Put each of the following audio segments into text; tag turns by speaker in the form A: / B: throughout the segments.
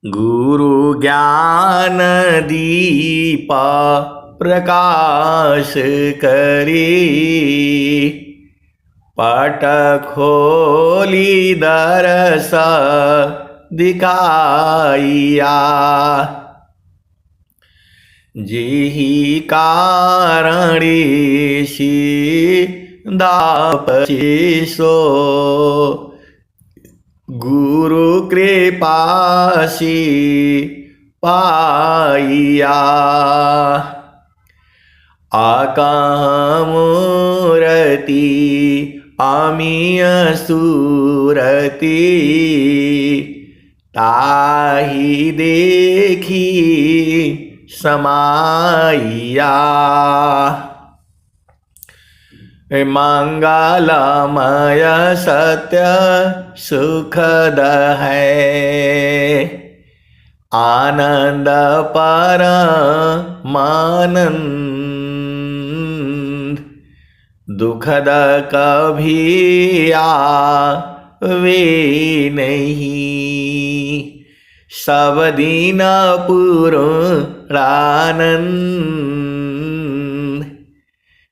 A: गुरु ज्ञान दीप प्रकाश करी, पट खोली दरस दिखाइया। जेहि कारणी दापचिसो, गुरु कृपासी पाइया। आकामूरति अमीय सूरति, ताहि देखी समाइया। मंगलमय सत्य सुखद है, आनंद परमानंद। दुखद कभी आवे नहीं, सब दिन पूर्णानंद।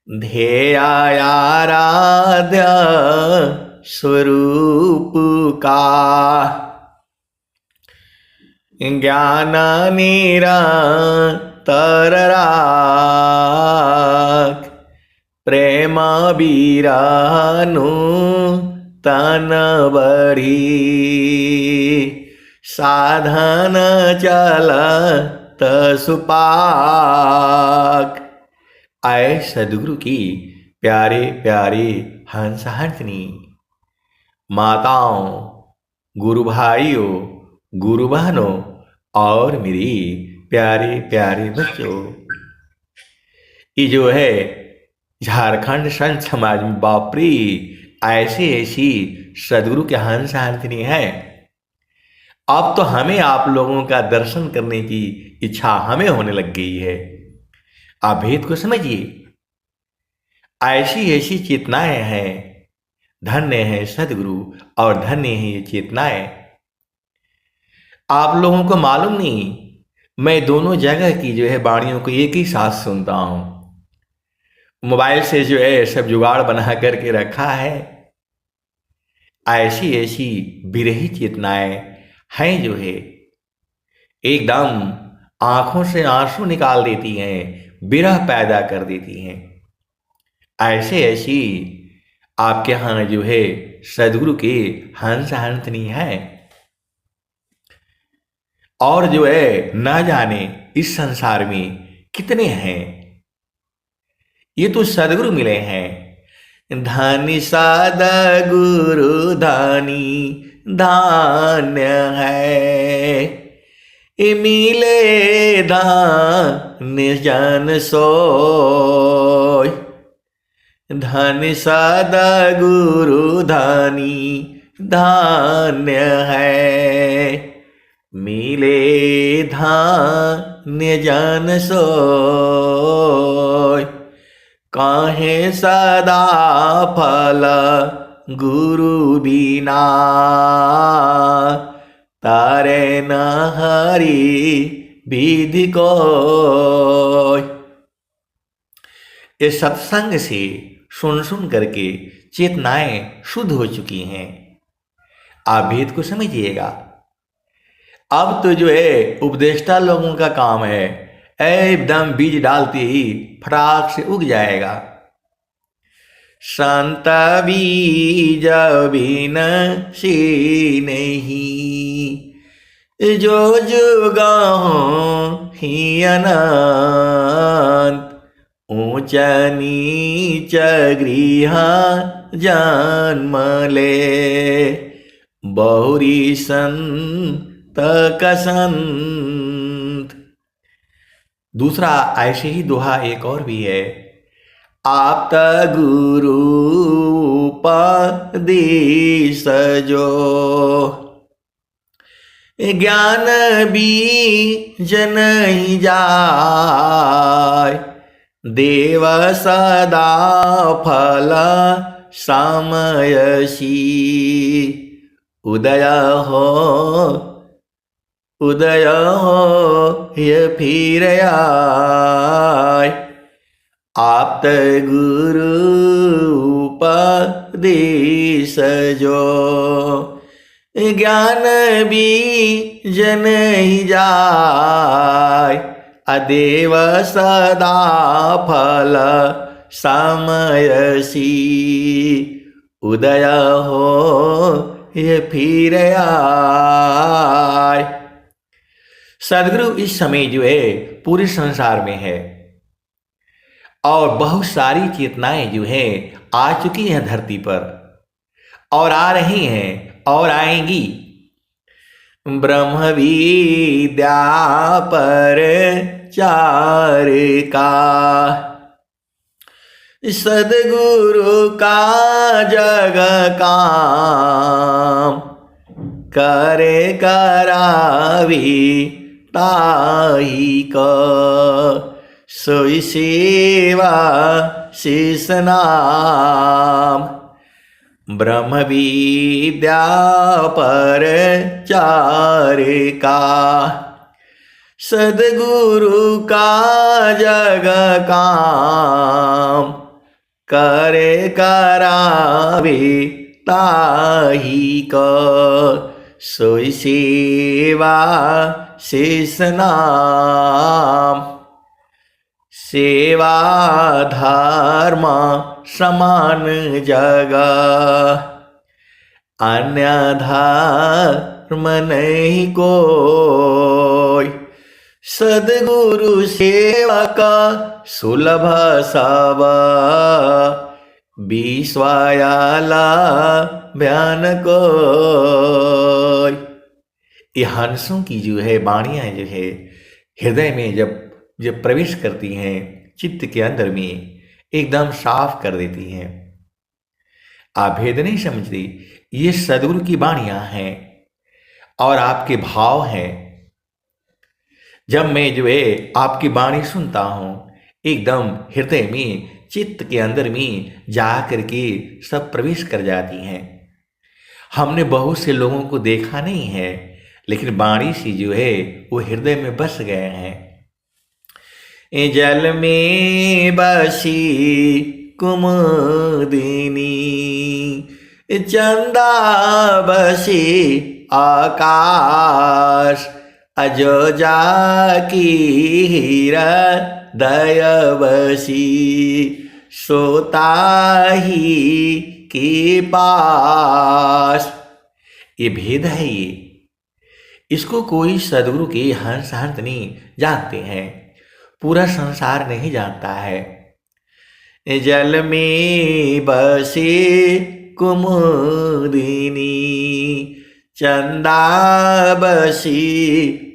A: ध्येय आराध्य स्वरूप का, ज्ञान निरंतर राख। प्रेम बिरहनु तन बढ़ी, साधन चलत सुपाक। आए सदगुरु की प्यारे प्यारे हंस हंसनी, माताओं, गुरु भाइयों, गुरु बहनों और मेरी प्यारे प्यारे बच्चों। ये जो है झारखंड संत समाज में बापरी ऐसी ऐसी सदगुरु के हंस हंसनी है। अब तो हमें आप लोगों का दर्शन करने की इच्छा हमें होने लग गई है। आप भेद को समझिए। ऐसी ऐसी चेतनाएं हैं। धन्य है सदगुरु और धन्य है ये चेतनाएं। आप लोगों को मालूम नहीं, मैं दोनों जगह की जो है वाणियों को एक ही साथ सुनता हूं। मोबाइल से जो है सब जुगाड़ बना करके रखा है। ऐसी ऐसी बिरही चेतनाएं हैं जो है एकदम आंखों से आंसू निकाल देती हैं, विरह पैदा कर देती हैं। ऐसे ऐसी आपके यहाँ जो है सदगुरु के हंस हंसनी है। और जो है न जाने इस संसार में कितने हैं। ये तो सदगुरु मिले हैं। धनी सदगुरु धनी धान्य है, मिले धान्य जन सोय। धन सदगुरु धनी धान्य है, मिले धान्य जन सोय। काहे सदा फल गुरु बिना, तारे न हरि विधि को। ये सत्संग से सुन सुन करके चेतनाएं शुद्ध हो चुकी हैं। आप भेद को समझिएगा। अब तो जो है उपदेष्टा लोगों का काम है, एकदम बीज डालते ही फटाक से उग जाएगा। संत बीज बिन से नहीं, जो जुगाओ ही अनंत। ऊंच नीच गृह जन्म ले, बहुरी संत कसंत। दूसरा ऐसे ही दोहा एक और भी है। आप्त गुरु उपदेश जो, ज्ञान बीज नहीं जाय। देव सदा फल समयसी, उदय हो उदय हो ये फिर आए। आप्त गुरु उपदेश जो, ज्ञान बीज नहीं जाय। अदेव सदा फल समयसी, उदय हो ये फिर आए। सदगुरु इस समय जो है पूरे संसार में है और बहुत सारी चेतनाएं जो है आ चुकी हैं धरती पर और आ रही हैं और आएंगी। ब्रह्म विद्या पर चार का, सदगुरु का जग काम। करे करावी ताही का, सोई सेवा शेष नाम। ब्रह्म विद्या पर चार का, सदगुरु का जग काम। करे करावे ताही का, सोई सेवा शेष नाम। सेवा धर्म समान जगा, अन्य धर्म नहीं कोई। सदगुरु सेवा का सुलभ सब, विश्वायाला बयान को। ये हंसों की जो है वाणियाँ जो है हृदय में जब प्रवेश करती हैं, चित्त के अंदर में एकदम साफ कर देती हैं। आप भेद नहीं समझते, ये सदगुरु की वाणियाँ हैं और आपके भाव हैं। जब मैं जो है आपकी वाणी सुनता हूँ, एकदम हृदय में चित्त के अंदर में जा करके सब प्रवेश कर जाती हैं। हमने बहुत से लोगों को देखा नहीं है, लेकिन वाणी से जो है वो हृदय में बस गए हैं। जल में बसी कुमुदिनी, चंदा बसी आकाश। अजो जाकी हीरा दय बसी, सोता ही के पास। ये भेद है ये, इसको कोई सदगुरु के हंस हंस नहीं जानते हैं, पूरा संसार नहीं जानता है। जल में बसे कुमुदिनी, चंदा बसी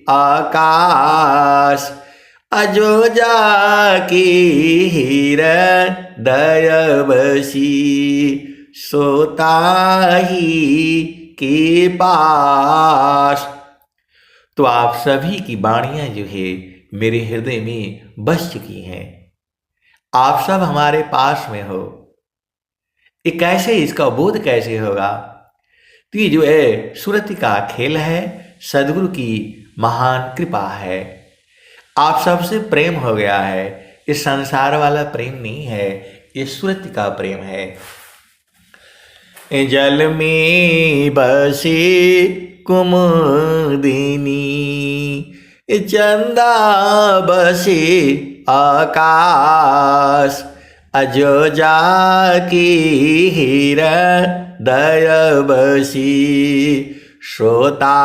A: आकाश। अजो जाकी हृदय बसी, सोता ही के पास। तो आप सभी की वाणियाँ जो है मेरे हृदय में बस चुकी हैं। आप सब हमारे पास में हो। ये कैसे, इसका बोध कैसे होगा? तो ये जो है सुरति का खेल है, सदगुरु की महान कृपा है। आप सबसे प्रेम हो गया है। ये संसार वाला प्रेम नहीं है, ये सुरति का प्रेम है। जल में बसे कुमुदिनी, चंदा बसे आकाश। अजो जाकी हृदय बसी, श्रोता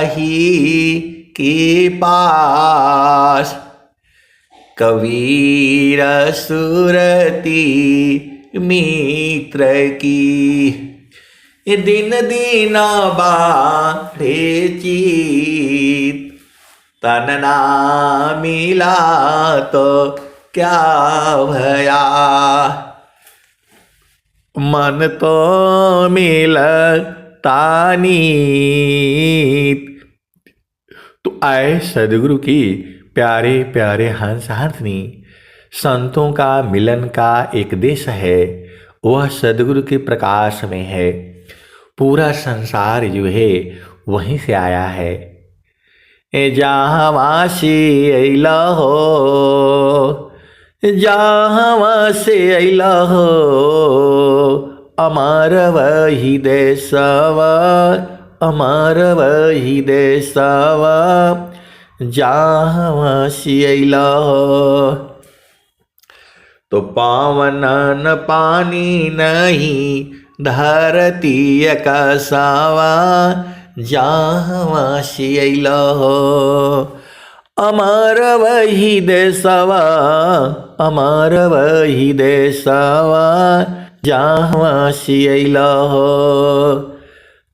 A: ही के पास। कबीर सुरती मित्र की, दिन दिन बाढ़े चित। तन ना मिला तो क्या भया, मन तो मिलता नीत। तो आए सदगुरु की प्यारे प्यारे हंस हंसनी, संतों का मिलन का एक देश है, वह सदगुरु के प्रकाश में है। पूरा संसार जो है वहीं से आया है। जहाँ से अइला हो, जहाँ से अइला हो, अमर वही देशवा, अमर वही देशवा, जहाँ से अइला हो। तो पावन न पानी नहीं धरती आकाशवा, जहाँ से अइला हो, अमर वही देशवा, अमर वही देशवा, जहाँ से अइला हो।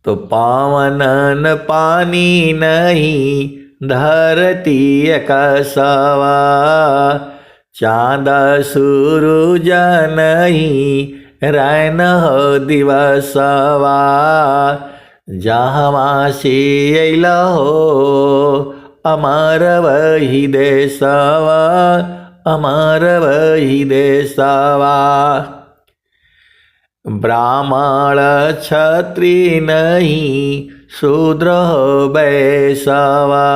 A: तो पावन न पानी नहीं धरती आकाशवा, चाँद सूरज नहीं रैन हो दिवसवा, जहाँ से अइला हो, अमर वही देशवा, अमर वही देशवा। ब्राह्मण क्षत्रिय नहीं शूद्र हो वैश्यवा,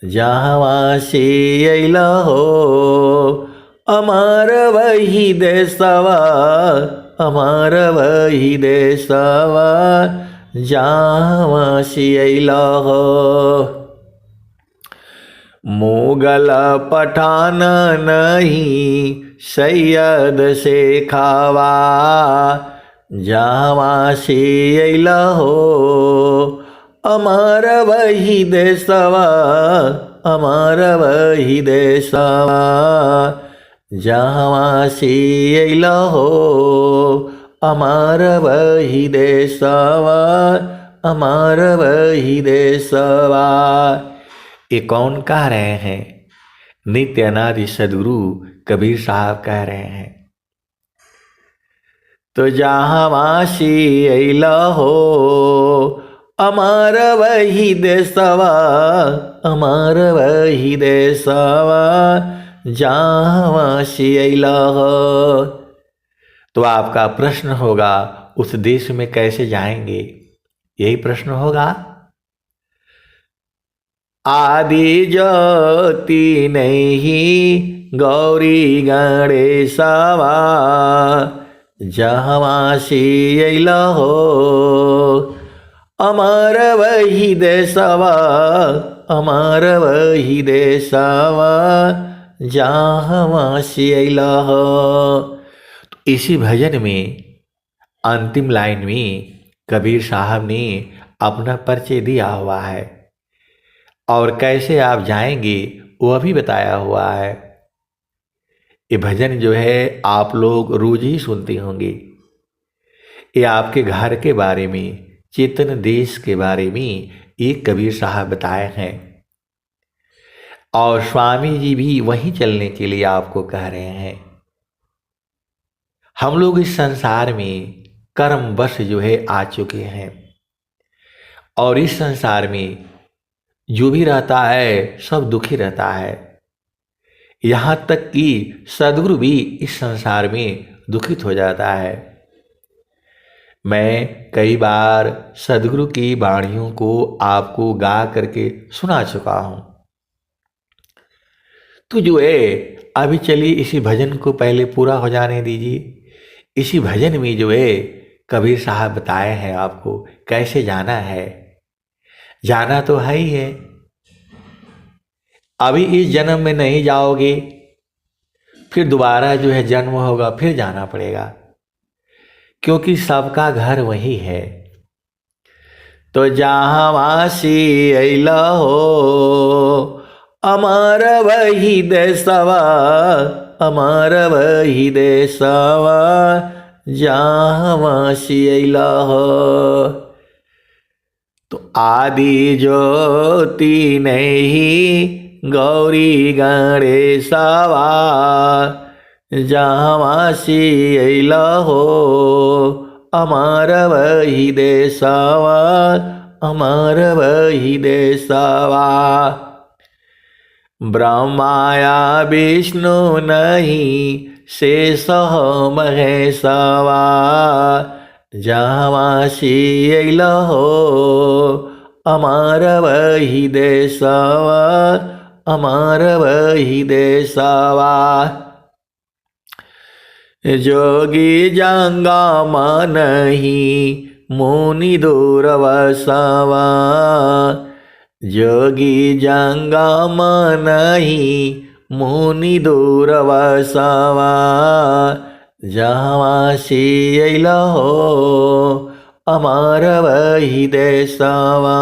A: जहाँ से अइला हो, अमर वही देशवा, अमर वही देशवा, जहाँ से अइला हो। मुगल पठान नहीं सैयद से खावा, जहाँ से अइला हो, अमर वही देशवा, अमर वही देशवा, जहाँ से अइला हो, अमर वही देशवा, अमर वही देशवा। ये कौन कह रहे हैं? नित्य अनादि सद्गुरु कबीर साहब कह रहे हैं। तो जहाँ से अइला हो, अमर वही देशवा, अमर वही देशवा, जहाँ से अइला हो। तो आपका प्रश्न होगा, उस देश में कैसे जाएंगे? यही प्रश्न होगा। आदि ज्योति नहीं गौरी गणेशवा, जहाँ से अइला हो, अमर वही देशवा, अमर वही देशवा, जहाँ से अइला हो। तो इसी भजन में अंतिम लाइन में कबीर साहब ने अपना परिचय दिया हुआ है और कैसे आप जाएंगे वह भी बताया हुआ है। ये भजन जो है आप लोग रोज ही सुनते होंगे। ये आपके घर के बारे में, चेतन देश के बारे में ये कबीर साहब बताए हैं और स्वामी जी भी वहीं चलने के लिए आपको कह रहे हैं। हम लोग इस संसार में कर्मवश जो है आ चुके हैं और इस संसार में जो भी रहता है सब दुखी रहता है। यहाँ तक कि सद्गुरु भी इस संसार में दुखित हो जाता है। मैं कई बार सद्गुरु की वाणियों को आपको गा करके सुना चुका हूँ। तो जो है अभी चलिए इसी भजन को पहले पूरा हो जाने दीजिए। इसी भजन में जो है कबीर साहब बताए हैं आपको कैसे जाना है। जाना तो है ही है, अभी इस जन्म में नहीं जाओगे फिर दोबारा जो है जन्म होगा, फिर जाना पड़ेगा, क्योंकि सबका घर वही है। तो जहाँ से अइला हो, अमर वही देशवा, अमर वही देशवा, जहाँ से अइला हो। तो आदि ज्योति नहीं गौरी गणेशवा, जहाँ से अइला हो, अमर वही देशवा, अमर वही देशवा। ब्रह्माया विष्णु नहीं शेष महेशवा, जहाँ से अइला हो, अमर वही देशवा, अमर वही देशवा। जोगी जंगा नहीं मुनि दूरवसवा, जोगी जंगा नहीं मुनि दूरवसवा। जहाँ से हो अमर वही देशवा,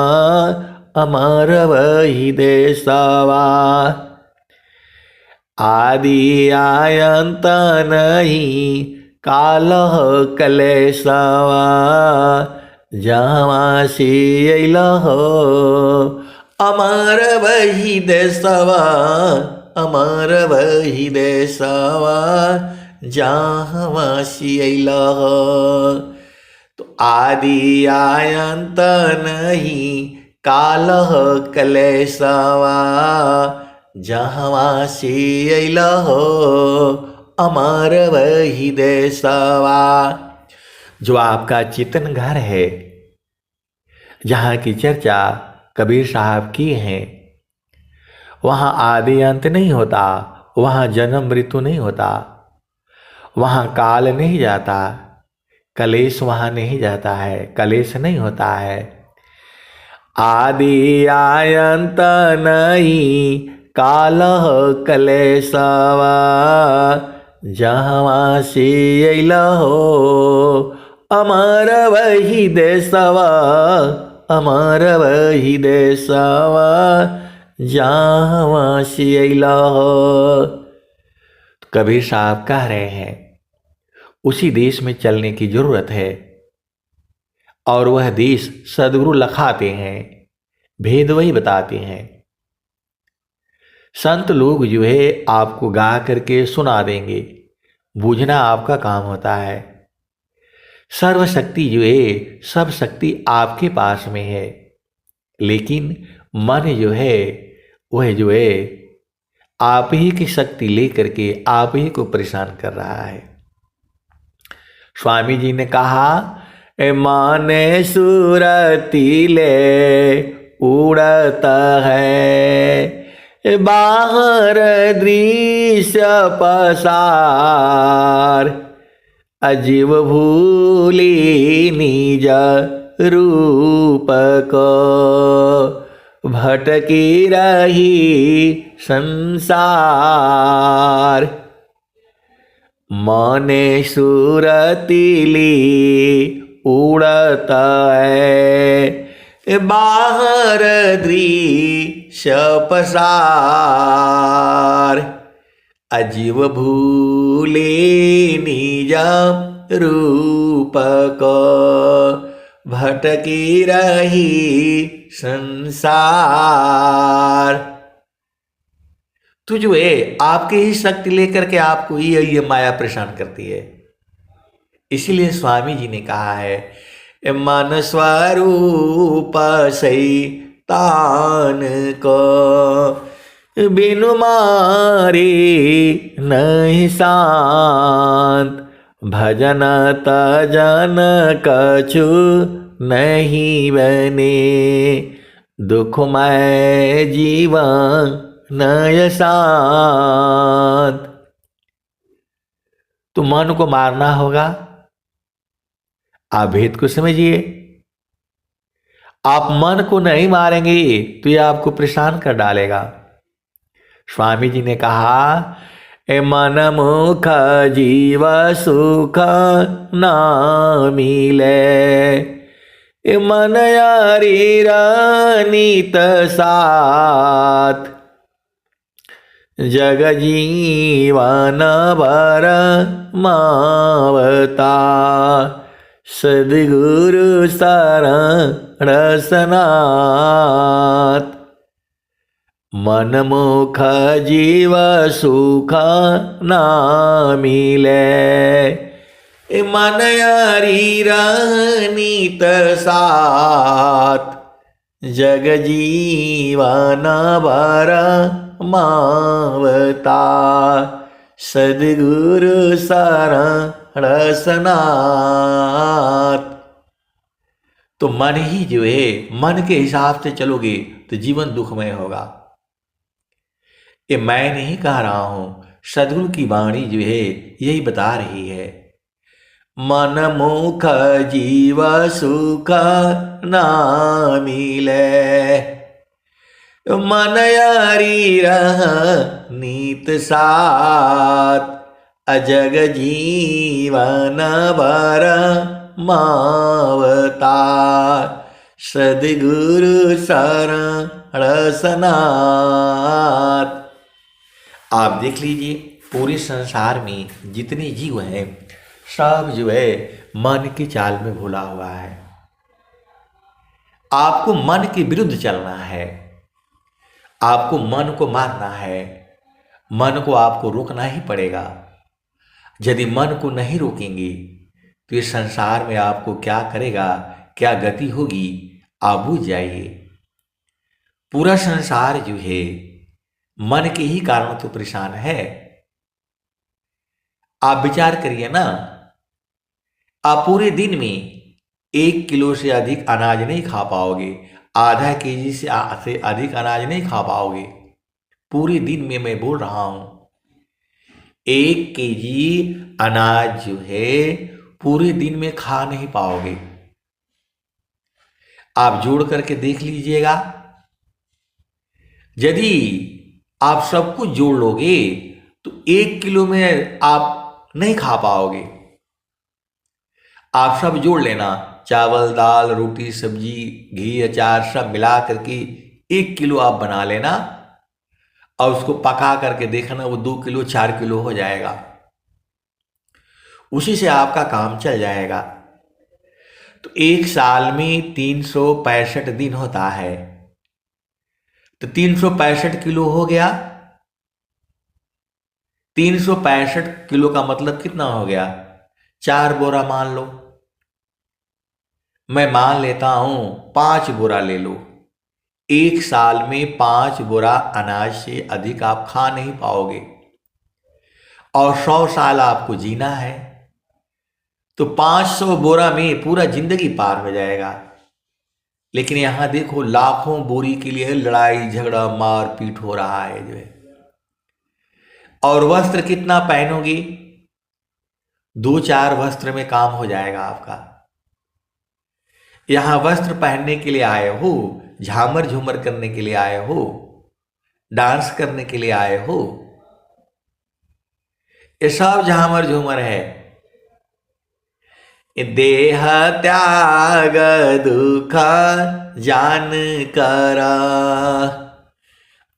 A: अमर वही देशवा। आदि आयंत नहीं कालह कलेशवा, जहाँ से हो अमर वही देशवा, अमर वही देशवा। जहाँ से हो तो आदि आयंत नहीं कालह कलेशवा, जहाँ से हो अमर वही देशवा। जो आपका चेतन घर है, जहाँ की चर्चा कबीर साहब की है, वहाँ आदि अंत नहीं होता, वहाँ जन्म मृत्यु नहीं होता, वहाँ काल नहीं जाता, कलेश वहाँ नहीं जाता है, कलेश नहीं होता है। आदि आयंत नहीं कालह कलेशवा, जहाँ से हो अमर वही देशवा, अमर वही देशवा। जहाँ से हो कबीर साहब कह रहे हैं उसी देश में चलने की जरूरत है, और वह देश सदगुरु लखाते हैं, भेद वही बताते हैं। संत लोग जो है आपको गा करके सुना देंगे, बूझना आपका काम होता है। सर्वशक्ति जो है, सब शक्ति आपके पास में है, लेकिन मन जो है वह जो है आप ही की शक्ति लेकर के आप ही को परेशान कर रहा है। स्वामी जी ने कहा माने सूरती ले उड़ता है, बाहर दृश्य पसार, अजीव भूली निज रूप को, भटकी रही संसार। मने सुरतीली उड़ता है, बाहर दृश्य पसार, अजीव भूले निज रूप को, भटकी रही संसार। तो जो है आपकी ही शक्ति लेकर के आपको ये माया परेशान करती है। इसीलिए स्वामी जी ने कहा है मन स्वरूप शैतान को, बिनु मारे नहीं शांत, भजन तजन कछु नहीं बने, दुखमय जीवन नय शांत। तो मन को मारना होगा। आप भेद को समझिए। आप मन को नहीं मारेंगे तो यह आपको परेशान कर डालेगा। स्वामी जी ने कहा मन मुख जीव सुख ना मिले, मन यारी रानीत साथ, जग जीवन भर मावता, सद्गुरु शरण सनाथ। मन मुख जीव सुख ना मिले, मन यारी रहनीत साथ, जग जीवन भर मावता, सद्गुरु शरण सनाथ। तो मन ही जो है, मन के हिसाब से चलोगे तो जीवन दुखमय होगा। ये मैं नहीं कह रहा हूं, सदगुरु की वाणी जो है यही बता रही है। मन मुख जीव सुख ना मिले, मन यारी रह नीत साथ, अजग जीवन भर मावता, सद्गुरु शरण सनाथ। आप देख लीजिए, पूरे संसार में जितने जीव हैं सब जो है मन की चाल में भूला हुआ है। आपको मन के विरुद्ध चलना है, आपको मन को मारना है, मन को आपको रोकना ही पड़ेगा। यदि मन को नहीं रोकेंगे तो इस संसार में आपको क्या करेगा, क्या गति होगी, आप बुझ जाइए। पूरा संसार जो है मन के ही कारण तो परेशान है। आप विचार करिए ना, आप पूरे दिन में 1 किलो से अधिक अनाज नहीं खा पाओगे, आधा केजी से अधिक अनाज नहीं खा पाओगे। पूरे दिन में मैं बोल रहा हूं, 1 केजी अनाज जो है पूरे दिन में खा नहीं पाओगे। आप जोड़ करके देख लीजिएगा, यदि आप सब कुछ जोड़ लोगे तो 1 किलो में आप नहीं खा पाओगे। आप सब जोड़ लेना, चावल दाल रोटी सब्जी घी अचार सब मिला करके 1 किलो आप बना लेना और उसको पका करके देखना, वो 2 किलो 4 किलो हो जाएगा। उसी से आपका काम चल जाएगा। तो 1 साल में 365 दिन होता है, तो 365 किलो हो गया। 365 किलो का मतलब कितना हो गया, 4 बोरा मान लो। मैं मान लेता हूं 5 बोरा ले लो। 1 साल में 5 बोरा अनाज से अधिक आप खा नहीं पाओगे और 100 साल आपको जीना है, तो 500 बोरा में पूरा जिंदगी पार हो जाएगा। लेकिन यहां देखो, लाखों बोरी के लिए लड़ाई झगड़ा मार पीट हो रहा है जो है। और वस्त्र कितना पहनोगे, 2-4 वस्त्र में काम हो जाएगा आपका। यहां वस्त्र पहनने के लिए आए हो, झामर झूमर करने के लिए आए हो, डांस करने के लिए आए हो, ये सब झामर झूमर है। देह त्याग दुख जान कर,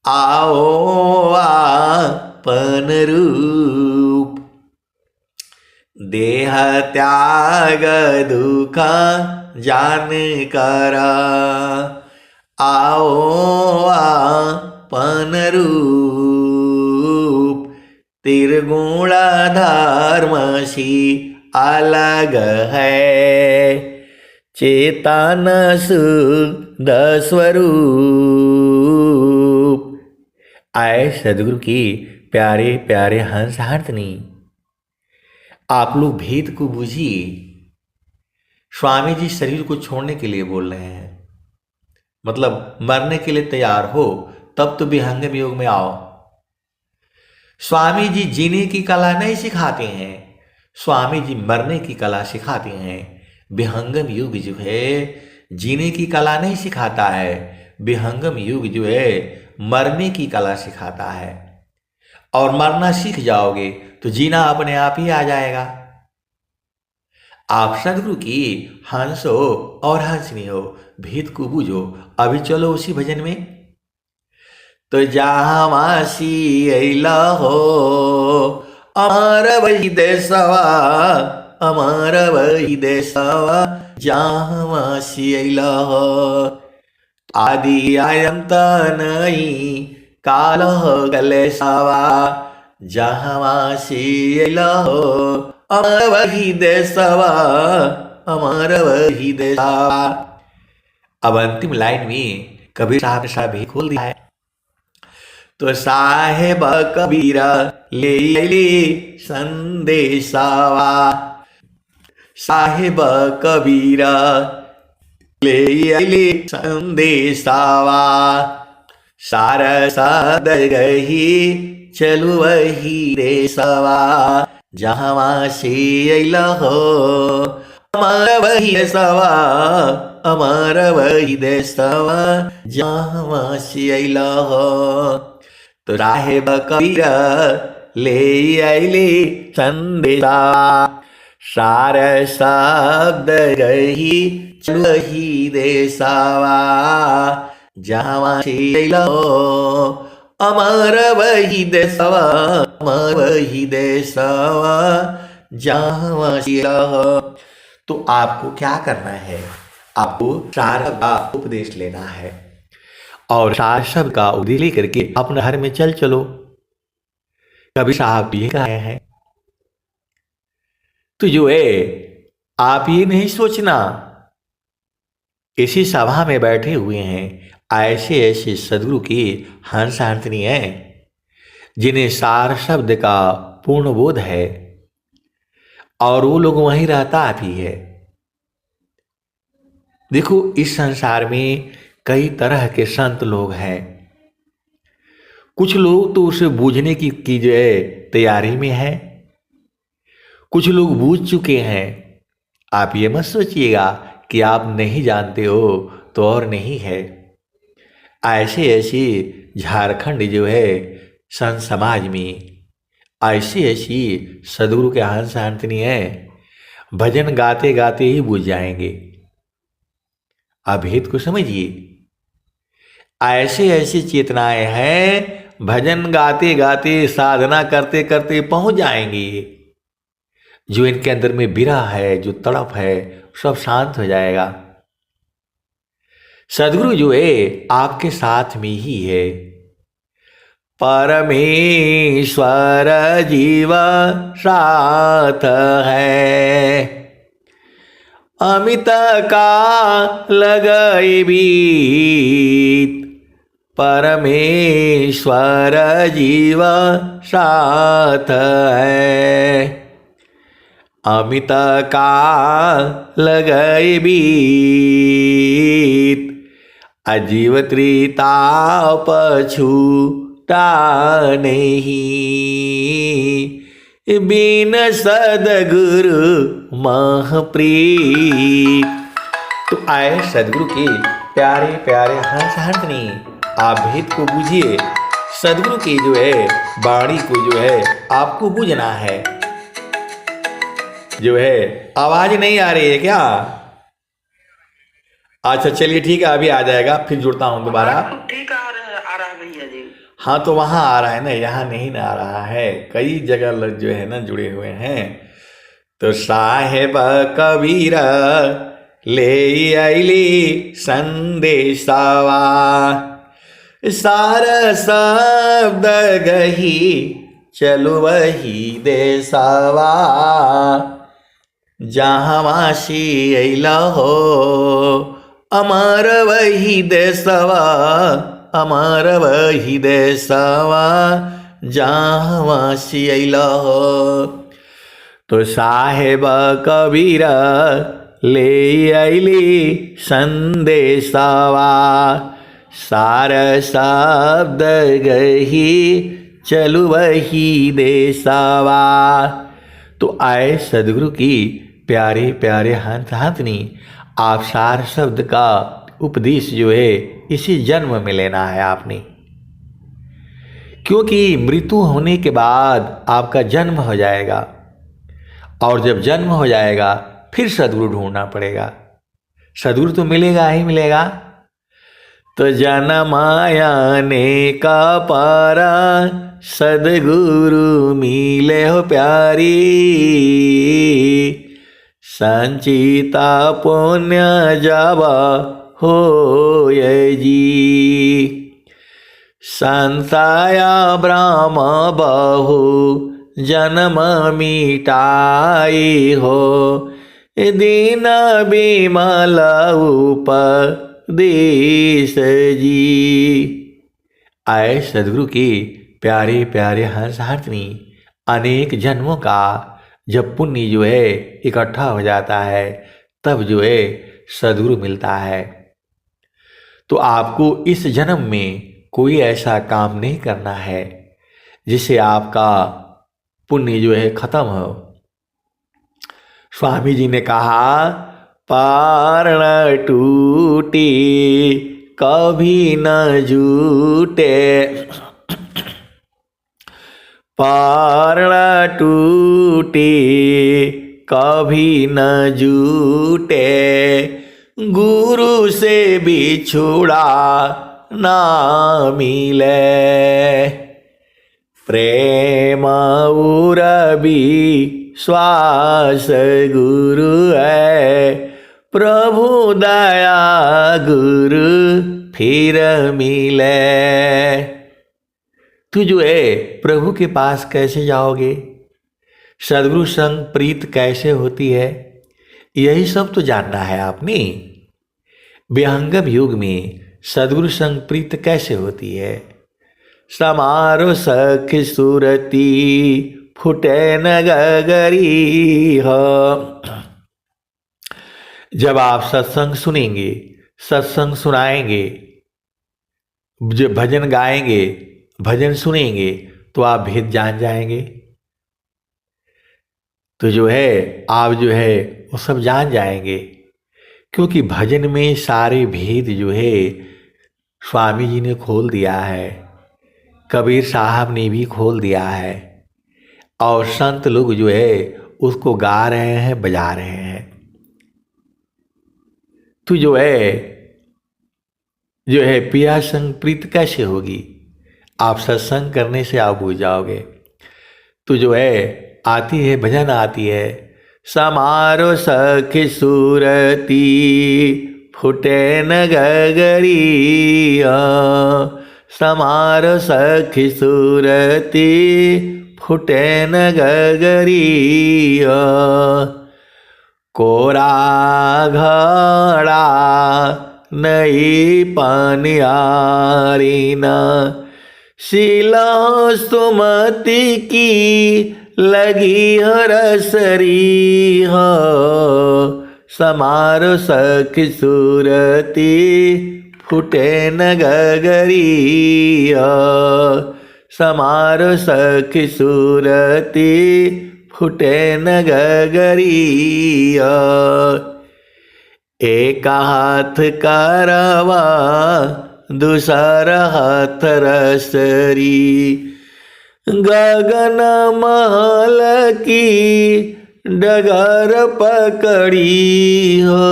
A: आओ आपन रूप। देह त्याग दुख जान कर, आओ आपन रूप। त्रिगुण धर्मसी अलग है, चेतन शुद्ध स्वरूप। आए सदगुरु की प्यारे प्यारे हंस हारनी, आप लोग भेद को बूझिए। स्वामी जी शरीर को छोड़ने के लिए बोल रहे हैं, मतलब मरने के लिए तैयार हो तब तो विहंगम योग में आओ। स्वामी जी जीने की कला नहीं सिखाते हैं, स्वामी जी मरने की कला सिखाते हैं। विहंगम युग जो है जीने की कला नहीं सिखाता है, विहंगम युग जो है मरने की कला सिखाता है। और मरना सीख जाओगे तो जीना अपने आप ही आ जाएगा। आप सदगुरु की हंस हो और हंसनी हो, भेद को बूझो। अभी चलो उसी भजन में। तो जहाँ मासी अइला हो, अमर वही देशवा, अमर वही देशवा, जहाँ मासी अइला हो। आदि अनंत नहीं काल हो गलेशवा, जहाँ मासी अइला हो, अमर वही देशवा, अमर वही देशवा। अब अंतिम लाइन में कबीर साहब ने साहब खोल दिया है। तो साहेब कबीरा ले संदेशावा, साहेब कबीरा ले आइले संदेशावा, सारस गही चलु वही देशवा, जहाँ से अइला हो अमर वही देशवा, अमर वही देशवा, जहाँ से अइला हो। तो राहेब कबीर ले आइले संदेशा, सार शब्द गही चलु वही देशवा, जहाँ से अइला हो अमर वही देशवा, अमर वही देशवा, जहाँ से अइला हो। तो आपको क्या करना है? आपको सार का उपदेश लेना है और सार शब्द का उपदेश लेकर के अपने घर में चल चलो। कभी साहब ये कहा है तो जो है आप ये नहीं सोचना इसी सभा में बैठे हुए हैं ऐसे ऐसे सदगुरु के हंस हंसनी हैं जिन्हें सार शब्द का पूर्ण बोध है और वो लोग वहीं रहता भी है। देखो इस संसार में कई तरह के संत लोग हैं। कुछ लोग तो उसे बूझने की जो है तैयारी में है, कुछ लोग बूझ चुके हैं। आप ये मत सोचिएगा कि आप नहीं जानते हो तो और नहीं है। ऐसे ऐसे झारखंड जो है संत समाज में ऐसी ऐसी सदगुरु के हंस हंसनी है, भजन गाते गाते ही बुझ जाएंगे। आप भेद को समझिए। ऐसे ऐसी चेतनाएं हैं भजन गाते गाते साधना करते करते पहुंच जाएंगे। जो इनके अंदर में विरह है, जो तड़प है, सब शांत हो जाएगा। सदगुरु जो है आपके साथ में ही है। परमेश्वर जीव साथ है, अमित का लगई बीत। परमेश्वर जीव साथ है, अमित का लगई बीत। अजीव त्रिताप छूटा नहीं, बिन सदगुरु महप्रीत। तो आए सदगुरु के प्यारे प्यारे हंस हंसनी, आप भेद को बूझिए। सदगुरु की जो है वाणी को जो है आपको बूझना है। जो है आवाज नहीं आ रही है क्या? अच्छा चलिए ठीक है, अभी आ जाएगा, फिर जुड़ता हूँ दोबारा।
B: ठीक आ रहा है भैया जी।
A: हाँ तो वहाँ आ रहा है ना, यहाँ नहीं ना आ रहा है। कई जगह लोग जो है ना जुड़े हुए हैं। तो साहेब कबीर ले आइली संदेशावा, सार शब्द गही चलु वही देशवा, जहाँ से अइला हो अमर वही देशवा, अमर वही देशवा, जहाँ से अइला हो। तो साहेब कबीर ले आइली संदेशवा, सार शब्द गही चलु वही देशवा। तो आए सदगुरु की प्यारे प्यारे हंस हंसनी, आप सार शब्द का उपदेश जो है इसी जन्म में लेना है आपने। क्योंकि मृत्यु होने के बाद आपका जन्म हो जाएगा और जब जन्म हो जाएगा फिर सदगुरु ढूंढना पड़ेगा। सदगुरु तो मिलेगा ही मिलेगा। तो जन्म आने का पारा सदगुरु मिले हो प्यारी, संचिता पुण्य जावा हो ये जी। संसाया ब्रह्म बहु जन्म मिटाई हो, दीन बिमल उपदेश जी। आए सदगुरु की प्यारे प्यारे हंस हंसनी, अनेक जन्मों का जब पुण्य जो है इकट्ठा हो जाता है तब जो है सद्गुरु मिलता है। तो आपको इस जन्म में कोई ऐसा काम नहीं करना है जिससे आपका पुण्य जो है खत्म हो। स्वामी जी ने कहा, पार न टूटे कभी न जूटे, पार न टूटे कभी न जूटे, गुरु से बिछुड़ा ना मिले, प्रेम उरबी श्वास गुरु है, प्रभु दया गुरु फिर मिले। तू जो है प्रभु के पास कैसे जाओगे, सद्गुरु संग प्रीत कैसे होती है, यही सब तो जानना है आपने। विहंगम युग में सद्गुरु संग प्रीत कैसे होती है। समारो सखी सुरती फुटे न गगरी हो। जब आप सत्संग सुनेंगे, सत्संग सुनाएंगे, जो भजन गाएंगे, भजन सुनेंगे, तो आप भेद जान जाएंगे। तो जो है आप जो है वो सब जान जाएंगे, क्योंकि भजन में सारे भेद जो है स्वामी जी ने खोल दिया है, कबीर साहब ने भी खोल दिया है, और संत लोग जो है उसको गा रहे हैं, बजा रहे हैं। तो जो है पिया संग प्रीत कैसे होगी, आप सत्संग करने से आप बुझ जाओगे। तो जो है आती है, भजन आती है, समारो सखी सूरती फुटे न गगरी, समारो सखी सूरती फुटे न गगरी, कोरा घड़ा नई पानियारी ना, शिला सुमति की लगी हरसरी हो, समारो सखी सूरती फुटे न गगरी, समारो सखी सूरती फुटे न गगरी, एक हाथ करवा दूसरा हाथ रसरी, गगन महल की डगर पकड़ी हो,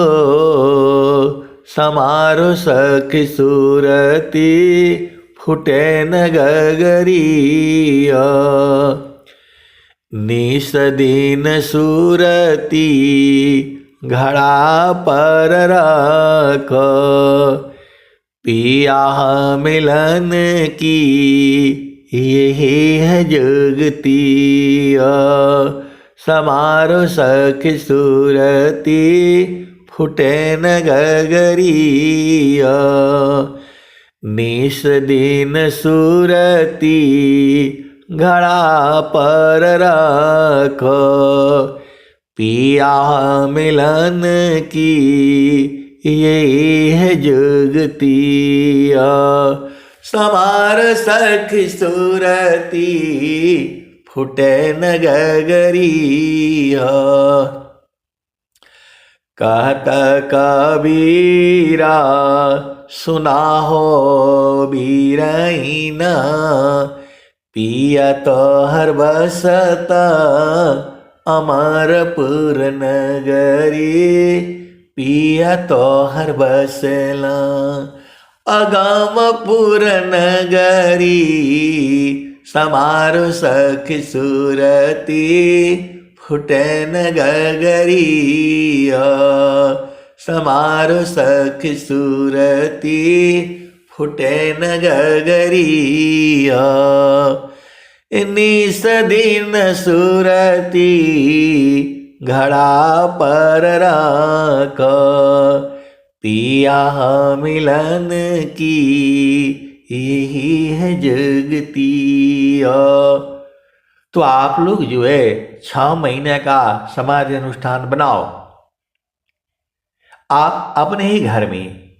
A: समारो सखी सूरती फुटे न गगरी, निस दिन सूरती घड़ा पर रख, पिया मिलन की यही है जुगती, समारो सखी सूरती फुटे न गगरी, निस दिन सूरती घड़ा पर रख, पिया मिलन की यही है जुगती, समार सखी सूरती फुटे न गगरी, कहता कबीरा सुना हो बीरैना, पिया तो हर बसता अमरपुर नगरी, पिया तो हर बसला अगमपुर नगरी, समारो सखी सूरती फुटे न गगरी, समारो सखी सूरती फुटे न गगरी, निस दिन सूरती घड़ा पर राख, पिया मिलन की यही है जगती। तो आप लोग जो है 6 महीने का समाधि अनुष्ठान बनाओ, आप अपने ही घर में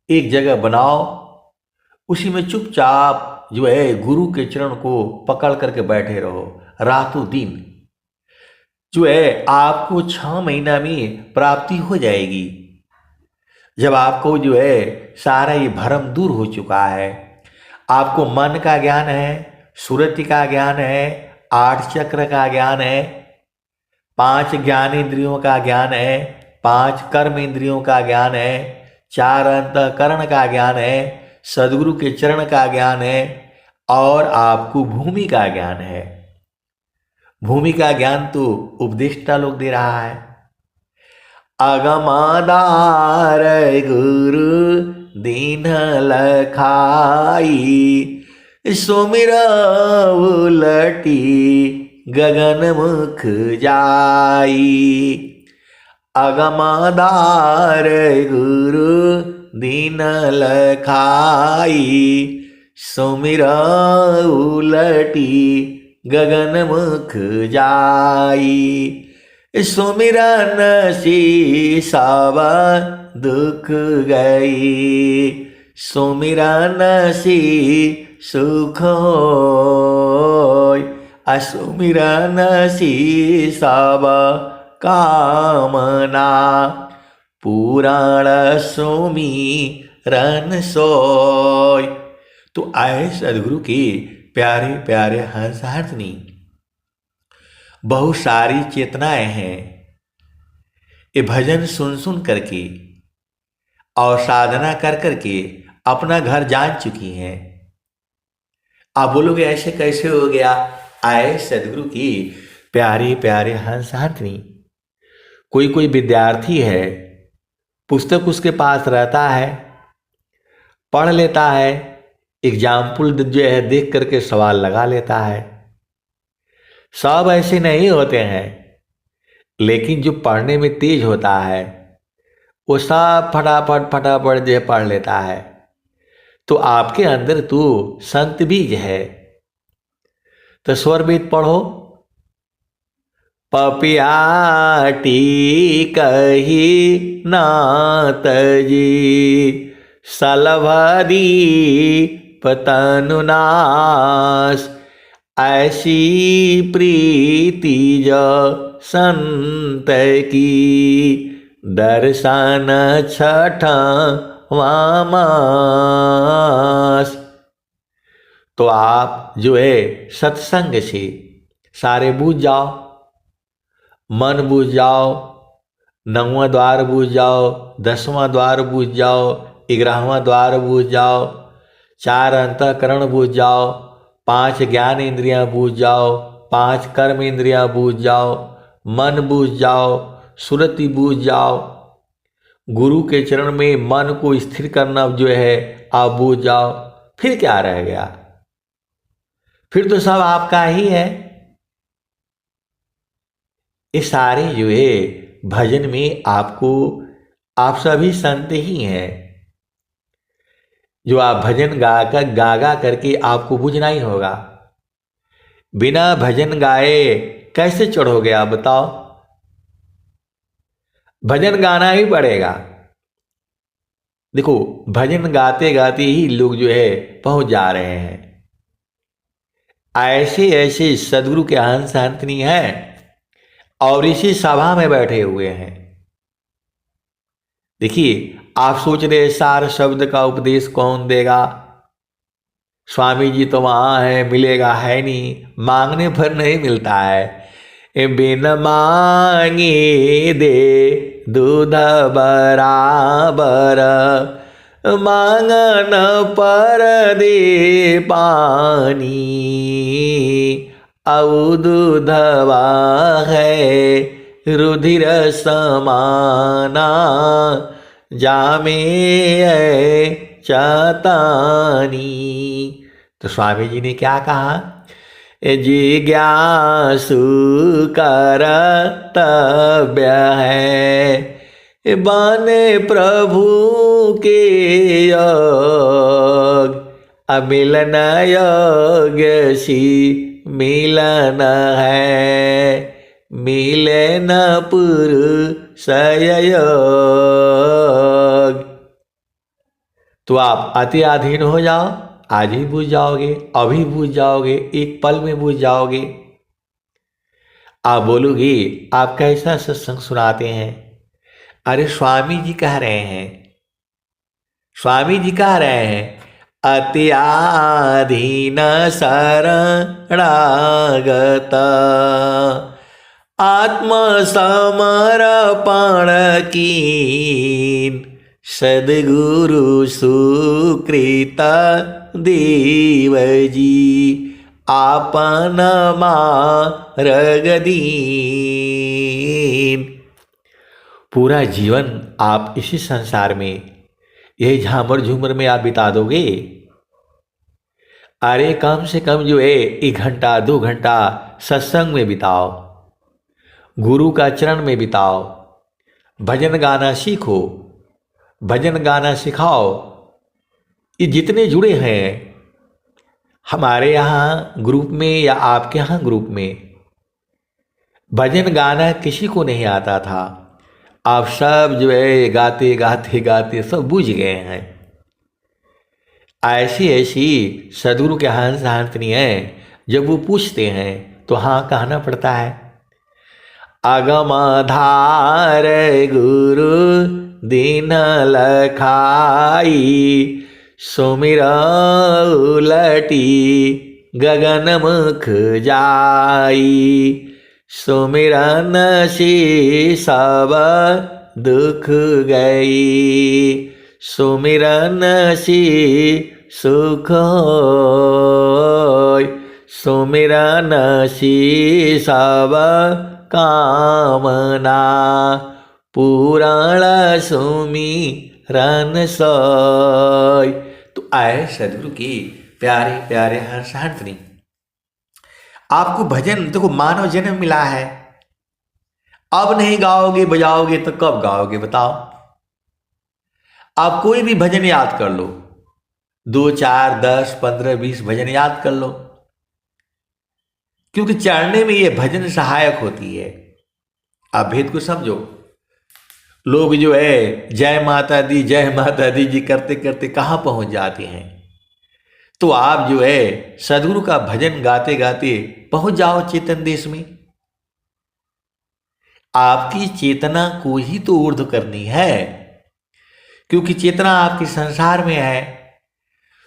A: एक जगह बनाओ, उसी में चुपचाप जो है गुरु के चरण को पकड़ करके बैठे रहो रातों दिन। जो है आपको 6 महीना में प्राप्ति हो जाएगी। जब आपको जो है सारा ये भ्रम दूर हो चुका है, आपको मन का ज्ञान है, सुरति का ज्ञान है, 8 चक्र का ज्ञान है, 5 ज्ञानेंद्रियों का ज्ञान है, 5 कर्म इंद्रियों का ज्ञान है, 4 अंतःकरण का ज्ञान है, सदगुरु के चरण का ज्ञान है, और आपको भूमि का ज्ञान है। भूमि का ज्ञान तो उपदेष्टा लोग दे रहा है। अगमादार गुरु दीन लखाई, सुमिरा उलटी गगन मुख जाई। अगमादार गुरु दीन लखाई, सुमिरा उलटी गगन मुख जाई। सुमिरन शीसावा दुख गई, सुमिरन सी सुख होय। असुमिरन शीसावा कामना, पुराण सुमिरन सोय। तो आए सदगुरु के प्यारे प्यारे हंसार्थनी, बहुत सारी चेतनाएं हैं। ये भजन सुन सुन करके और साधना कर करके अपना घर जान चुकी हैं। आप बोलोगे ऐसे कैसे हो गया? आए सदगुरु की प्यारे प्यारे हंसार्थनी, कोई कोई विद्यार्थी है, पुस्तक उसके पास रहता है, पढ़ लेता है, एग्जाम्पल जो है देख करके सवाल लगा लेता है। सब ऐसे नहीं होते हैं, लेकिन जो पढ़ने में तेज होता है वो सब फटाफट फटाफट जो है पढ़ लेता है। तो आपके अंदर तो संत बीज है। तो स्वर वेद पढ़ो। पपियाटी कही नात जी, सलभदी पतनुनाश। ऐसी प्रीति जो संत की, दर्शन छठवां मास। तो आप जो है सत्संग से सारे बूझ जाओ, मन बूझ जाओ, 9वां द्वार बूझ जाओ, 10वां द्वार बूझ जाओ, 11वां द्वार बूझ जाओ, 4 अंतःकरण बूझ जाओ, 5 ज्ञान इंद्रियां बूझ जाओ, 5 कर्म इंद्रियां बूझ जाओ, मन बूझ जाओ, सुरति बूझ जाओ, गुरु के चरण में मन को स्थिर करना जो है आप बूझ जाओ। फिर क्या रह गया? फिर तो सब आपका ही है। ये सारे जो है भजन में आपको, आप सभी संत ही हैं। जो आप भजन गा करके आपको बुझना ही होगा। बिना भजन गाए कैसे चढ़ोगे आप बताओ? भजन गाना ही पड़ेगा। देखो, भजन गाते गाते ही लोग जो है पहुंच जा रहे हैं। ऐसे ऐसे सदगुरु के हंस हंतनी हैं और इसी सभा में बैठे हुए हैं। देखिए, आप सोच रहे सार शब्द का उपदेश कौन देगा? स्वामी जी तो वहां है, मिलेगा है नहीं, मांगने पर नहीं मिलता है। बिन मांगे दे दूध बराबर, मांगन पर दे पानी। औ दूधवा है रुधिर समाना, जामे चातानी। तो स्वामी जी ने क्या कहा? जिज्ञासु कर्तव्य है, बने प्रभु के योग। अमिलन योग सी मिलन है, मिले न पुरुषयोग। तो आप अति अधीन हो जाओ, आज ही बूझ जाओगे, अभी बूझ जाओगे, एक पल में बूझ जाओगे। आप बोलोगे आप कैसा सत्संग सुनाते हैं? अरे स्वामी जी कह रहे हैं, स्वामी जी कह रहे हैं, अति आधीन शरणागत आत्मसमर्पण कीन सद्गुरु सुकृत देव जी आपन मार्ग दीन। पूरा जीवन आप इसी संसार में, यही झामर झूमर में आप बिता दोगे? अरे कम से कम जो है 1 घंटा 2 घंटा सत्संग में बिताओ, गुरु का चरण में बिताओ, भजन गाना सीखो, भजन गाना सिखाओ। ये जितने जुड़े हैं हमारे यहाँ ग्रुप में या आपके यहाँ ग्रुप में, भजन गाना किसी को नहीं आता था। आप सब जो है गाते गाते गाते सब बूझ गए हैं। ऐसी ऐसी सदगुरु के हंस हंसनी है, जब वो पूछते हैं तो हाँ कहना पड़ता है। अगम धार गुरु दीन लखाई सुमिर उलटी गगन मुख जाई सुमिरन सी सब दुख गई सुमिरन सी सुख होय सुमिरन सी सब कामना पूरण सुमिरन सोय। तो आए सदगुरु की प्यारे प्यारे हंस हंसनी। आपको भजन देखो मानव जन्म मिला है, अब नहीं गाओगे बजाओगे तो कब गाओगे बताओ? आप कोई भी भजन याद कर लो, 2 4 10 15 20 भजन याद कर लो, क्योंकि चढ़ने में ये भजन सहायक होती है। आप भेद को समझो। लोग जो है जय माता दी जी करते करते कहाँ पहुंच जाते हैं। तो आप जो है सदगुरु का भजन गाते गाते पहुंच जाओ चेतन देश में। आपकी चेतना को ही तो ऊर्ध्व करनी है, क्योंकि चेतना आपके संसार में है।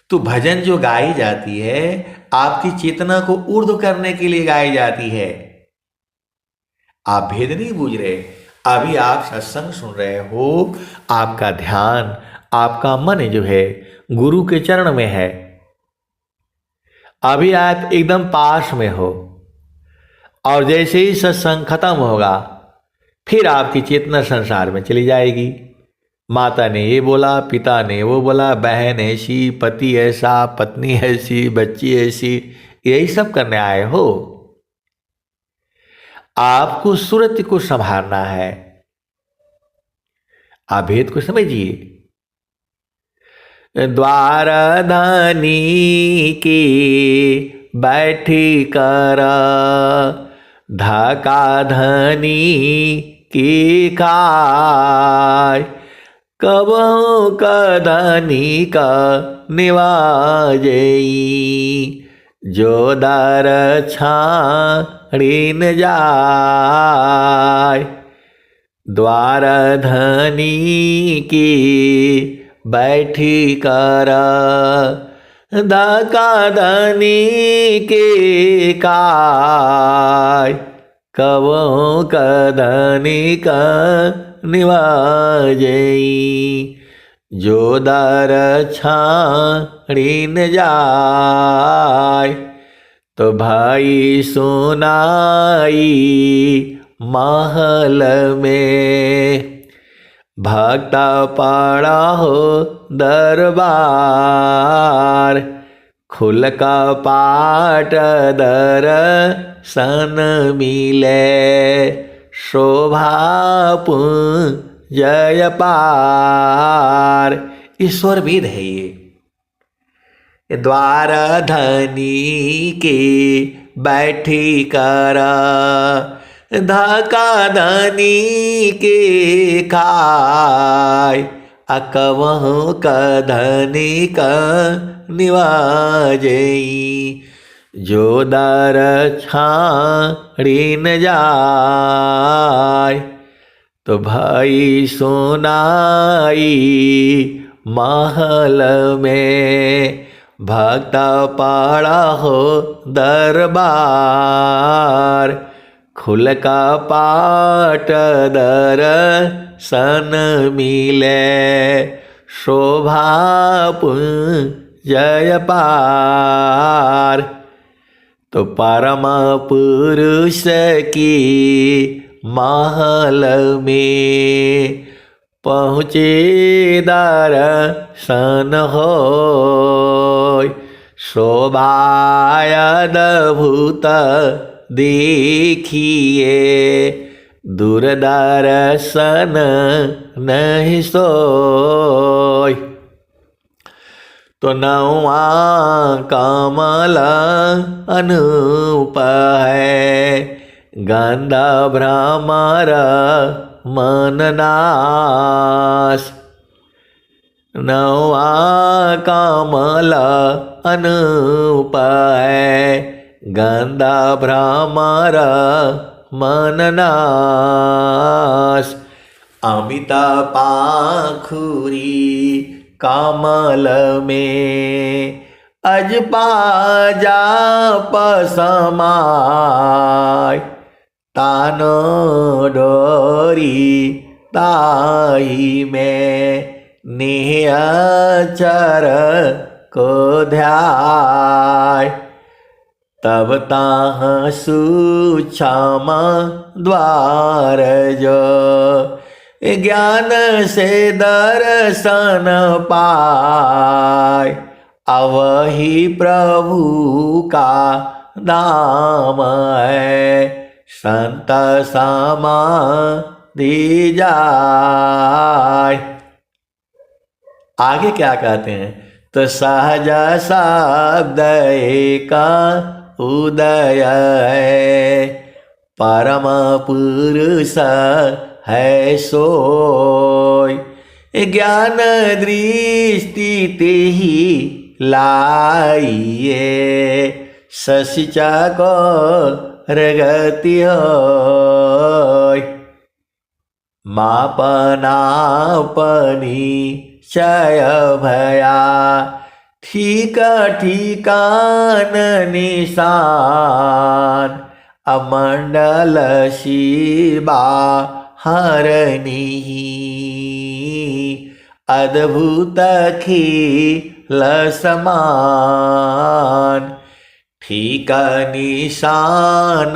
A: तो भजन जो गाई जाती है आपकी चेतना को ऊर्ध्व करने के लिए गाई जाती है। आप भेद नहीं बूझ रहे। अभी आप सत्संग सुन रहे हो, आपका ध्यान आपका मन जो है गुरु के चरण में है। अभी आप एकदम पास में हो, और जैसे ही सत्संग खत्म होगा फिर आपकी चेतना संसार में चली जाएगी। माता ने ये बोला, पिता ने वो बोला, बहन ऐसी, पति ऐसा, पत्नी ऐसी, बच्ची ऐसी, यही सब करने आए हो। आपको सूरत को संभालना है। आप भेद को समझिए। द्वार धनी की बैठी कर धका धनी की काय कबहु कधनी का निवाजई जो दर छाड़ीन जाय। द्वार धनी की बैठी कर धका धनी के काय कबहु कधनी का निवाजई जो दर छाड़ीन जाय। तो भाई सुनाई महल में भक्ता पड़ा हो दरबार खुल का पाट दर्शन मिले शोभा जय पार। ईश्वर वेद है ये। द्वार धनी के बैठी कर धका धनी के खाय अकवहु कधनी का निवाजई जो दर छाड़ी न जाय तो भाई सुनाई महल में भक्त पाड़ा हो दरबार खुल का पाट दर सन मिले शोभा जय पार तो परम पुरुष की महल में पहुँचे दर्शन हो शोभायद्भुत देखिए दूरदर्शन नहीं सोय तो नौआ कमल अनूप है गंधा भ्रमर मननाश नौआ कमल अनूप है गंधा भ्रमर मननाश अमिता पाखुरी कमल में अजपा जा पसमाय तानो डोरी ताही में निहचर को ध्याय तब ताह सुक्षम द्वार जो ज्ञान से दर्शन पाय अवही प्रभु का नाम है संत समाधि जाय आगे क्या कहते हैं तो सहज शब्द का उदय है परम पुरुष है सोय ज्ञान दृष्टि ते ही लाइए ससिचा को रगति होय मापनापनी चय भया ठीक ठिकान निशान अमंडल शिवा हरणी अद्भुत खिल समान ठीक निशान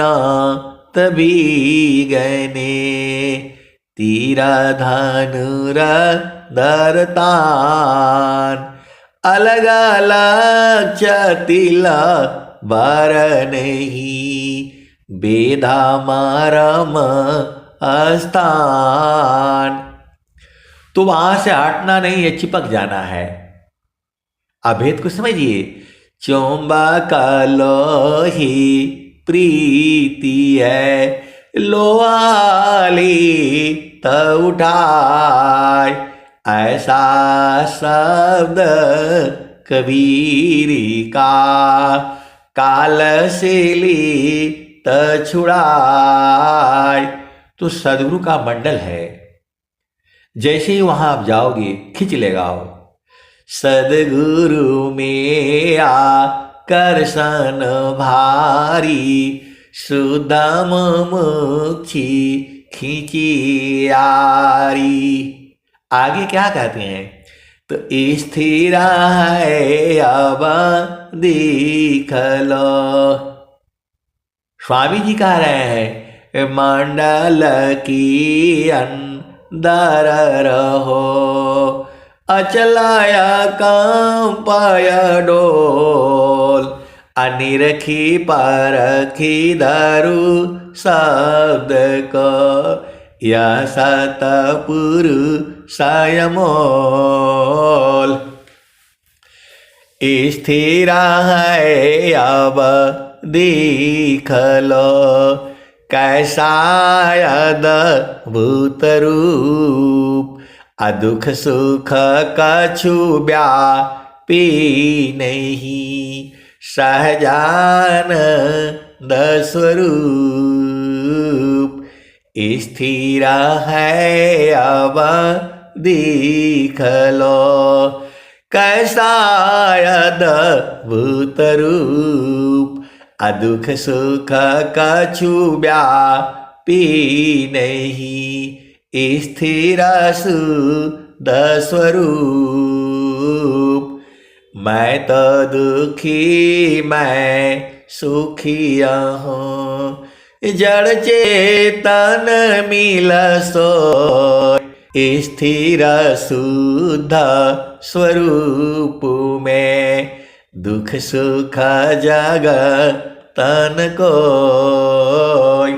A: तभी गने तीरा धनुर धरतान अलग अलग चतिला बर नहीं बेधा मरम स्थान तो वहां से हटना नहीं है चिपक जाना है अभेद को समझिए चुंबक लोही प्रीति है लोहाली त उठाय ऐसा शब्द कबीर का काल से ली त छुड़ाय तो सदगुरु का मंडल है जैसे ही वहां आप जाओगे खिंच लेगा वो सदगुरु में आकर्षण भारी सुदाम मुखी खिंचियारी आगे क्या कहते हैं तो स्थिर है अब देख लो स्वामी जी कह रहे हैं मंडल की अंदर रहो अचलाया कंपाय डोल अनिरखी परखी धरु शब्द को यह सतपुरुषयमोल स्थिर है अब देख लो कैसा अद्भुत रूप, अदुख सुख कछु व्यापी नहीं, सहजानंद स्वरूप, स्थिर है अब दिख लो। कैसा अद्भुत रूप, अदुख सुख कछु व्यापी नहीं, स्थिर शुद्ध स्वरूप। मैं तो दुखी मैं सुखिया हूँ, जड़ चेतन मिल सो, स्थिर शुद्ध स्वरूप में, दुख सुख जगतन कोय।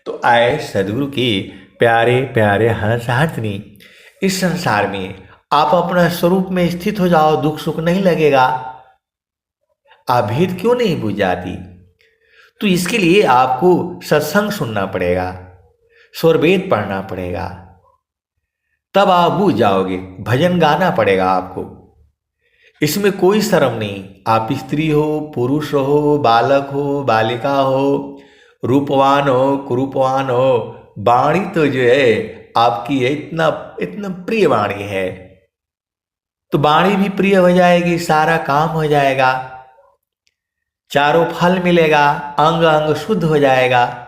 A: तो आए सदगुरु की प्यारे प्यारे हंस हंसनी, इस संसार में आप अपना स्वरूप में स्थित हो जाओ, दुख सुख नहीं लगेगा। आप भेद क्यों नहीं बुझ जाती? तो इसके लिए आपको सत्संग सुनना पड़ेगा, स्वरवेद पढ़ना पड़ेगा, तब आप बुझ जाओगे। भजन गाना पड़ेगा आपको। इसमें कोई शर्म नहीं। आप स्त्री हो, पुरुष हो, बालक हो, बालिका हो, रूपवान हो, कुरूपवान हो, वाणी तो जो है आपकी इतना इतना प्रिय वाणी है, तो वाणी भी प्रिय हो जाएगी, सारा काम हो जाएगा, चारों फल मिलेगा, अंग अंग शुद्ध हो जाएगा।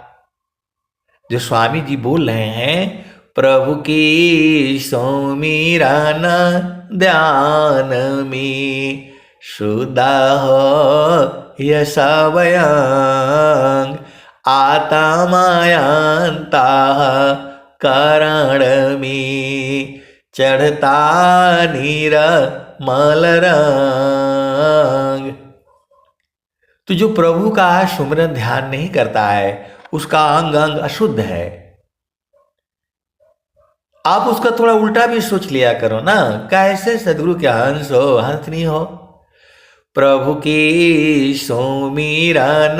A: जो स्वामी जी बोल रहे हैं, प्रभु की सौमीरन ध्यान में, शुद्ध हो यह सबयंग, आत्मायंता करण में, चढ़ता निर्मल रंग। तो जो प्रभु का सुमिरन ध्यान नहीं करता है, उसका अंग अंग अशुद्ध है। आप उसका थोड़ा उल्टा भी सोच लिया करो ना। कैसे सदगुरु के हंस हो, हंस नहीं हो। प्रभु की सुमिरन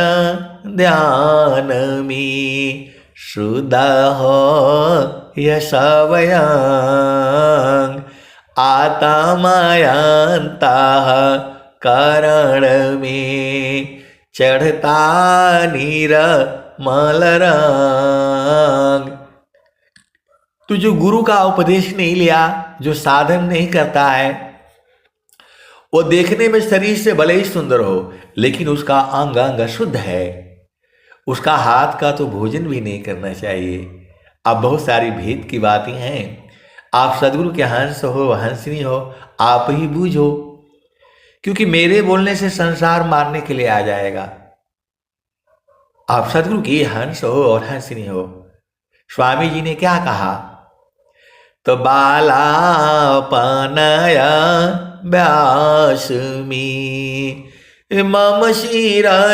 A: ध्यान में, शुद्ध हो यह सबयंग, आत्मायंता करण में, चढ़ता निर्मल रंग। तो जो गुरु का उपदेश नहीं लिया, जो साधन नहीं करता है, वो देखने में शरीर से भले ही सुंदर हो, लेकिन उसका अंग अंग अशुद्ध है। उसका हाथ का तो भोजन भी नहीं करना चाहिए। अब बहुत सारी भेद की बातें हैं। आप सदगुरु के हंस हो, हंसनी हो, आप ही बूझो, क्योंकि मेरे बोलने से संसार मारने के लिए आ जाएगा। आप सदगुरु की हंस हो और हंसनी हो। स्वामी जी ने क्या कहा? तो बालापनया व्यास में, मम शिरयंगुलराग,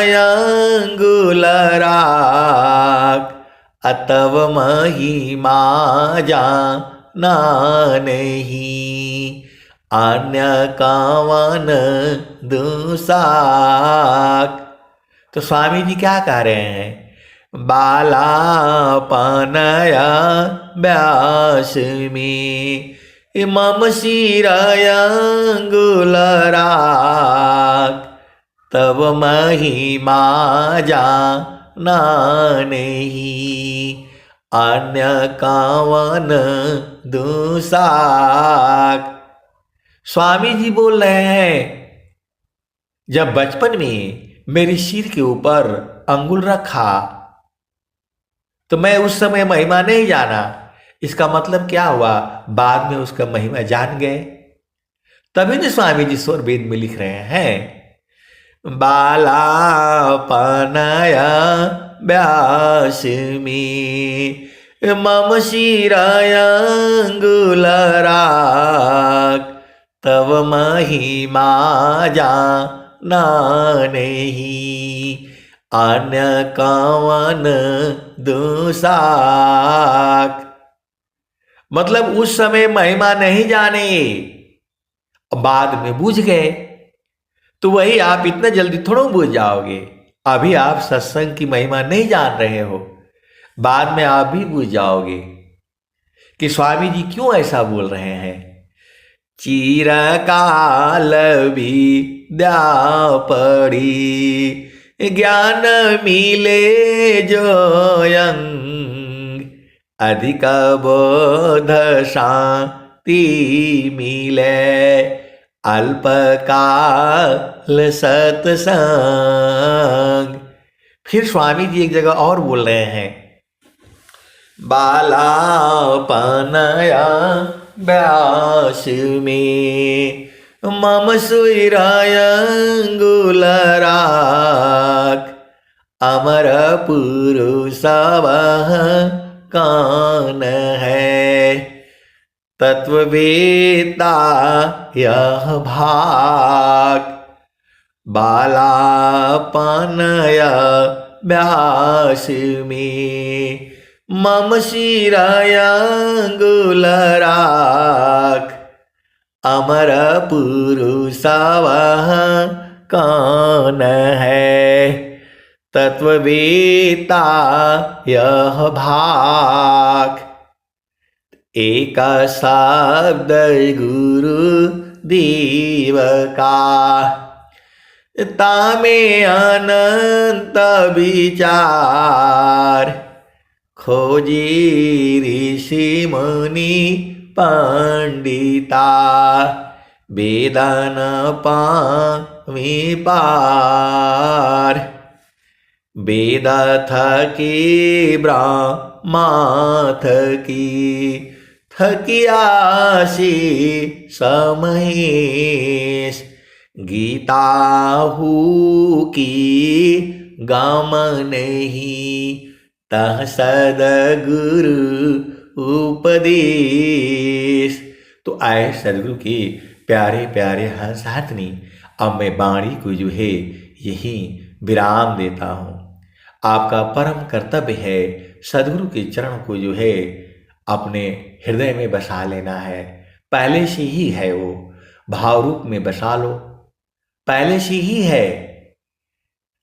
A: अतव महिमा जाना नहीं, अन्य कावन दुसाक। तो स्वामी जी क्या कह रहे हैं? बालापनया व्यास में, मम शिरयंगुलराग, तब महिमा जाना नहीं, अन्य कावन दुसाक। स्वामी जी बोल रहे हैं, जब बचपन में मेरे सिर के ऊपर अंगुल रखा तो मैं उस समय महिमा नहीं जाना। इसका मतलब क्या हुआ? बाद में उसका महिमा जान गए। तभी तो स्वामी जी स्वर वेद में लिख रहे हैं, बालापनया व्यास में, मम शिरयंगुलराग, तब महिमा जाना नहीं, अन्य कावन दुसाक। मतलब उस समय महिमा नहीं जाने, बाद में बूझ गए। तो वही आप इतना जल्दी थोड़ा बूझ जाओगे। अभी आप सत्संग की महिमा नहीं जान रहे हो। बाद में आप भी बुझ जाओगे कि स्वामी जी क्यों ऐसा बोल रहे हैं। चिरकाल विद्या पढ़ी ज्ञान मिले जो अंग अधिक बोध शांति मिले अल्पकाल सत्संग। फिर स्वामी जी एक जगह और बोल रहे हैं, बालापनया व्यास में मम सुरयंगुल राख अमर पुरुष वह कौन है तत्ववेता यह भाग। बालापनया व्यास में मम शिरयंगुल राख अमर पुरुष वह कौन है तत्ववेता यह भाग। एक शब्द गुरु देव का तामे अनंत विचार खोजी ऋषि मुनि पंडिता वेदन पामी पार। वेद थकी ब्रह्मा थकी थकियासी समहेश गीता हु की गम नहीं तह सदगुरु उपदेश। तो आए सदगुरु के प्यारे प्यारे हंसातनी, अब मैं वाणी को जो है यही विराम देता हूँ। आपका परम कर्तव्य है सदगुरु के चरण को जो है अपने हृदय में बसा लेना है। पहले से ही है, वो भाव रूप में बसा लो, पहले से ही है।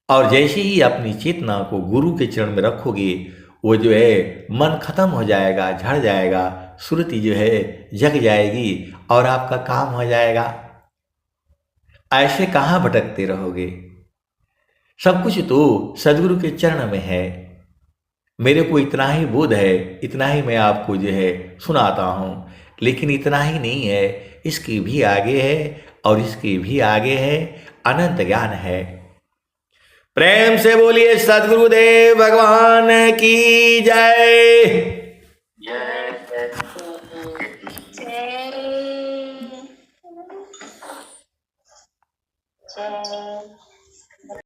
A: और जैसे ही अपनी चेतना को गुरु के चरण में रखोगे, वो जो है मन खत्म हो जाएगा, झड़ जाएगा, सुरति जो है जग जाएगी और आपका काम हो जाएगा। ऐसे कहाँ भटकते रहोगे? सब कुछ तो सदगुरु के चरण में है। मेरे को इतना ही बोध है, इतना ही मैं आपको जो है सुनाता हूँ, लेकिन इतना ही नहीं है, इसके भी आगे है और इसके भी आगे है, अनंत ज्ञान है। प्रेम से बोलिए सदगुरुदेव भगवान की जय।
C: जय